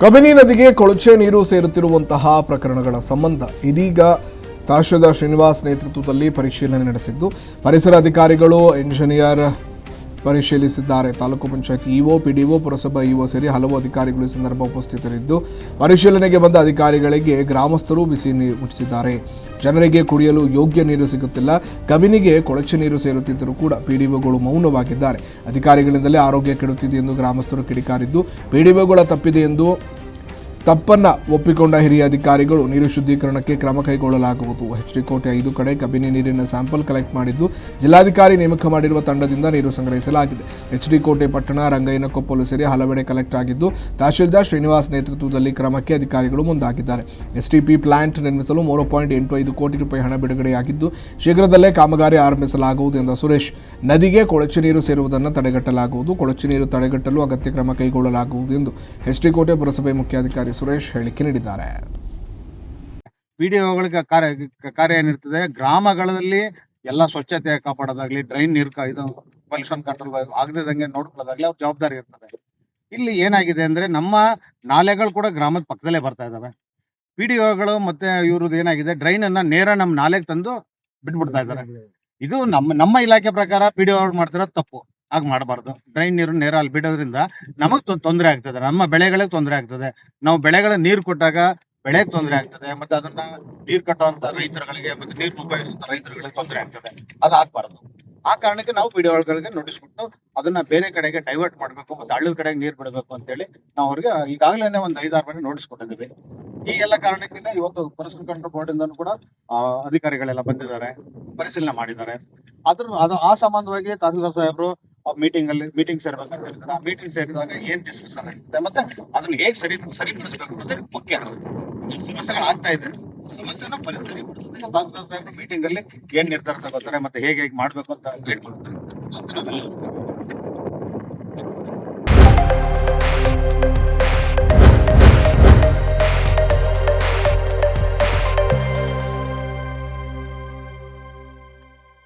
ಕಬಿನಿ ನದಿಗೆ ಕೊಳಚೆ ನೀರು ಸೇರುತ್ತಿರುವಂತಹ ಪ್ರಕರಣಗಳ ಸಂಬಂಧ ಇದೀಗ ತಹಶೀಲ್ದಾರ್ ಶ್ರೀನಿವಾಸ್ ನೇತೃತ್ವದಲ್ಲಿ ಪರಿಶೀಲನೆ ನಡೆಸಿದ್ದು ಪರಿಸರ ಅಧಿಕಾರಿಗಳು ಇಂಜಿನಿಯರ್ ಪರಿಶೀಲಿಸಿದ್ದಾರೆ. ತಾಲೂಕು ಪಂಚಾಯತ್ ಇಒ, ಪಿಡಿಒ, ಪುರಸಭಾ ಇಒ ಸೇರಿ ಹಲವು ಅಧಿಕಾರಿಗಳು ಈ ಸಂದರ್ಭ ಉಪಸ್ಥಿತರಿದ್ದು ಪರಿಶೀಲನೆಗೆ ಬಂದ ಅಧಿಕಾರಿಗಳಿಗೆ ಗ್ರಾಮಸ್ಥರು ಬಿಸಿ ನೀರು ಮುಟ್ಟಿಸಿದ್ದಾರೆ. ಜನರಿಗೆ ಕುಡಿಯಲು ಯೋಗ್ಯ ನೀರು ಸಿಗುತ್ತಿಲ್ಲ. ಕಬಿನಿಗೆ ಕೊಳಚೆ ನೀರು ಸೇರುತ್ತಿದ್ದರೂ ಕೂಡ ಪಿಡಿಒಗಳು ಮೌನವಾಗಿದ್ದಾರೆ. ಅಧಿಕಾರಿಗಳಿಂದಲೇ ಆರೋಗ್ಯ ಕೆಡುತ್ತಿದೆ ಎಂದು ಗ್ರಾಮಸ್ಥರು ಕಿಡಿಕಾರಿದ್ದು ಪಿಡಿಒಗಳ ತಪ್ಪಿದೆ ಎಂದು ತಪ್ಪನ್ನ ಒಪ್ಪಿಕೊಂಡ ಹಿರಿಯ ಅಧಿಕಾರಿಗಳು ನೀರು ಶುದ್ಧೀಕರಣಕ್ಕೆ ಕ್ರಮ ಕೈಗೊಳ್ಳಲಾಗುವುದು. ಎಚ್ಡಿ ಕೋಟೆ 5 ಕಡೆ ಕಬಿನಿ ನೀರಿನ ಸ್ಯಾಂಪಲ್ ಕಲೆಕ್ಟ್ ಮಾಡಿದ್ದು ಜಿಲ್ಲಾಧಿಕಾರಿ ನೇಮಕ ಮಾಡಿರುವ ತಂಡದಿಂದ ನೀರು ಸಂಗ್ರಹಿಸಲಾಗಿದೆ. ಎಚ್ಡಿ ಕೋಟೆ ಪಟ್ಟಣ, ರಂಗಯ್ಯನಕೊಪ್ಪಲು ಸೇರಿ ಹಲವೆಡೆ ಕಲೆಕ್ಟ್ ಆಗಿದ್ದು ತಹಶೀಲ್ದಾರ್ ಶ್ರೀನಿವಾಸ್ ನೇತೃತ್ವದಲ್ಲಿ ಕ್ರಮಕ್ಕೆ ಅಧಿಕಾರಿಗಳು ಮುಂದಾಗಿದ್ದಾರೆ. ಎಸ್ಟಿಪಿ ಪ್ಲಾಂಟ್ ನಿರ್ಮಿಸಲು 3.85 ಕೋಟಿ ರೂಪಾಯಿ ಹಣ ಬಿಡುಗಡೆಯಾಗಿದ್ದು ಶೀಘ್ರದಲ್ಲೇ ಕಾಮಗಾರಿ ಆರಂಭಿಸಲಾಗುವುದು ಎಂದ ಸುರೇಶ್, ನದಿಗೆ ಕೊಳಚೆ ನೀರು ಸೇರುವುದನ್ನು ತಡೆಗಟ್ಟಲಾಗುವುದು. ಕೊಳಚೆ ನೀರು ತಡೆಗಟ್ಟಲು ಅಗತ್ಯ ಕ್ರಮ ಕೈಗೊಳ್ಳಲಾಗುವುದು ಎಂದು ಎಚ್ಡಿ ಕೋಟೆ ಪುರಸಭೆ ಮುಖ್ಯಾಧಿಕಾರಿ ಸುರೇಶ್ ಹೇಳಿಕೆ ನೀಡಿದ್ದಾರೆ. ಪಿಡಿಒಗಳಿಗೆ ಕಾರ್ಯ ಏನಿರ್ತದೆ, ಗ್ರಾಮಗಳಲ್ಲಿ ಎಲ್ಲ ಸ್ವಚ್ಛತೆ ಕಾಪಾಡೋದಾಗ್ಲಿ, ಡ್ರೈನ್ ನೀರು ಇದು ಪೊಲ್ಯೂಷನ್ ಕಂಟ್ರೋಲ್ ಆಗದಂಗೆ ನೋಡ್ಕೊಳ್ಳೋದಾಗ್ಲಿ ಅವ್ರ ಜವಾಬ್ದಾರಿ ಇರ್ತದೆ. ಇಲ್ಲಿ ಏನಾಗಿದೆ ಅಂದ್ರೆ ನಮ್ಮ ನಾಲೆಗಳು ಕೂಡ ಗ್ರಾಮದ ಪಕ್ಕದಲ್ಲೇ ಬರ್ತಾ ಇದಾವೆ. ಪಿಡಿಒಗಳು ಮತ್ತೆ ಇವ್ರದ್ದು ಏನಾಗಿದೆ, ಡ್ರೈನ್ ಅನ್ನ ನೇರ ನಮ್ಮ ನಾಲೆಗೆ ತಂದು ಬಿಟ್ಬಿಡ್ತಾ ಇದ್ದಾರೆ. ಇದು ನಮ್ಮ ಇಲಾಖೆ ಪ್ರಕಾರ ಪಿಡಿಒ ಮಾಡ್ತಿರೋದು ತಪ್ಪು. ಆಗ ಮಾಡಬಾರ್ದು. ಡ್ರೈನ್ ನೀರು ನೇರ ಅಲ್ಲಿ ಬಿಡೋದ್ರಿಂದ ನಮಗ್ ತೊಂದರೆ ಆಗ್ತದೆ, ನಮ್ಮ ಬೆಳೆಗಳಿಗೆ ತೊಂದರೆ ಆಗ್ತದೆ. ನಾವು ಬೆಳೆಗಳ ನೀರು ಕೊಟ್ಟಾಗ ಬೆಳೆಗೆ ತೊಂದರೆ ಆಗ್ತದೆ, ಮತ್ತೆ ಅದನ್ನ ನೀರು ಕಟ್ಟುವಂತ ರೈತರುಗಳಿಗೆ ಮತ್ತೆ ನೀರು ಉಪಯೋಗಿಸುವಂತ ರೈತರುಗಳಿಗೆ ತೊಂದರೆ ಆಗ್ತದೆ. ಅದು ಆಗ್ಬಾರ್ದು. ಆ ಕಾರಣಕ್ಕೆ ನಾವು ಪಿಡಿಒಗಳಿಗೆ ನೋಟಿಸ್ ಕೊಟ್ಟು ಅದನ್ನ ಬೇರೆ ಕಡೆಗೆ ಡೈವರ್ಟ್ ಮಾಡಬೇಕು, ಮತ್ತೆ ಹಳ್ಳದ ಕಡೆಗೆ ನೀರು ಬಿಡಬೇಕು ಅಂತ ಹೇಳಿ ನಾವು ಅವ್ರಿಗೆ ಈಗಾಗಲೇ ಒಂದು 5-6 ಬಾರಿ ನೋಟಿಸ್ ಕೊಟ್ಟಿದ್ದೀವಿ. ಈ ಎಲ್ಲ ಕಾರಣಕ್ಕಿಂತ ಇವತ್ತು ಪೊಲ್ಯೂಷನ್ ಕಂಟ್ರೋಲ್ ಬೋರ್ಡ್ ಇಂದ ಕೂಡ ಅಧಿಕಾರಿಗಳೆಲ್ಲ ಬಂದಿದ್ದಾರೆ, ಪರಿಶೀಲನೆ ಮಾಡಿದ್ದಾರೆ. ಅದು ಆ ಸಂಬಂಧವಾಗಿ ತಹಸೀಲ್ದಾರ್ ಸಾಹೇಬರು ಮೀಟಿಂಗ್ ಸೇರ್ಬೇಕಂತ ಹೇಳ್ತಾರೆ. ಆ ಮೀಟಿಂಗ್ ಸೇರಿದಾಗ ಏನ್ ಡಿಸ್ಕಷನ್ ಆಗ್ತದೆ ಮತ್ತೆ ಅದನ್ನ ಹೇಗೆ ಸರಿಪಡಿಸಬೇಕು ಅನ್ನೋದೇ ಮುಖ್ಯ. ಸಮಸ್ಯೆಗಳು ಆಗ್ತಾ ಇದೆ, ಸಮಸ್ಯೆನ ಸರಿಪಡಿಸೋದಕ್ಕೆ ತಹಸೀಲ್ದಾರ್ ಸಾಹೇಬರು ಮೀಟಿಂಗ್ ಅಲ್ಲಿ ಏನ್ ನಿರ್ಧಾರ ತಗೋತಾರೆ ಮತ್ತೆ ಹೇಗೆ ಮಾಡ್ಬೇಕು ಅಂತ ಹೇಳ್ಕೊಳ್ತಾರೆ.